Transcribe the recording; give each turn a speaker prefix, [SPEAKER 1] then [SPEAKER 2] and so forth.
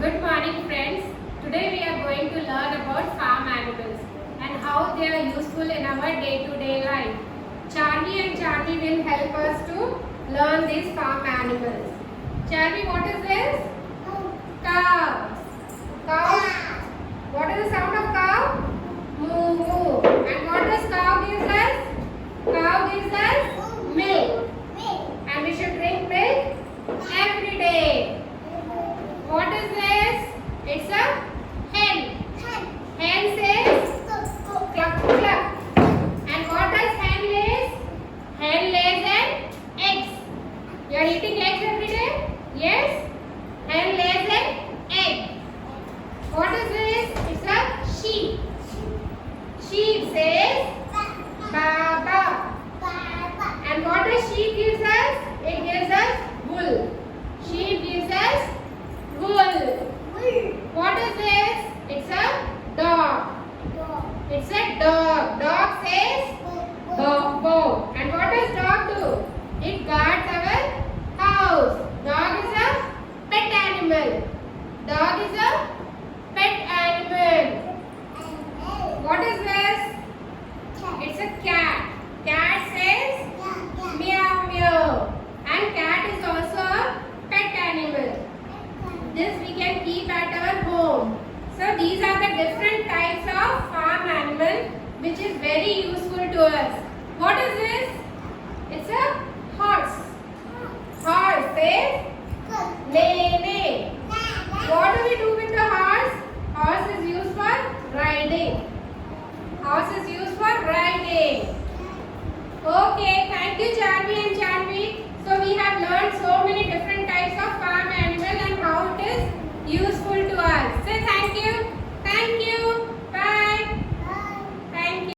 [SPEAKER 1] Good morning friends. Today we are going to learn about farm animals and how they are useful in our day-to-day life. Charvi and Charvi will help us to learn these farm animals. Charvi, what is this? Cow. Cow. What is the sound of cow? Moo moo. And what does cow gives us? Cow gives us milk. And we should drink milk every day. What is this? It's a hen. Hen says cluck cluck. And what does hen lays? Hen lays an eggs. You are eating eggs every day? Yes? Hen lays an egg. What is this? It's a sheep. Sheep says Baba. And what does sheep gives us? It gives us wool. Sheep gives us wool. What is this? It's a dog. It's a dog. Dog says bo. And what does dog do? It guards our house. Dog is a pet animal. Dog is a pet animal. What is this? It's a cat. Cat says meow meow. And cat is also a pet animal. This we can keep at our home. So these are the different types of farm animal which is very useful to us. What is this? It's a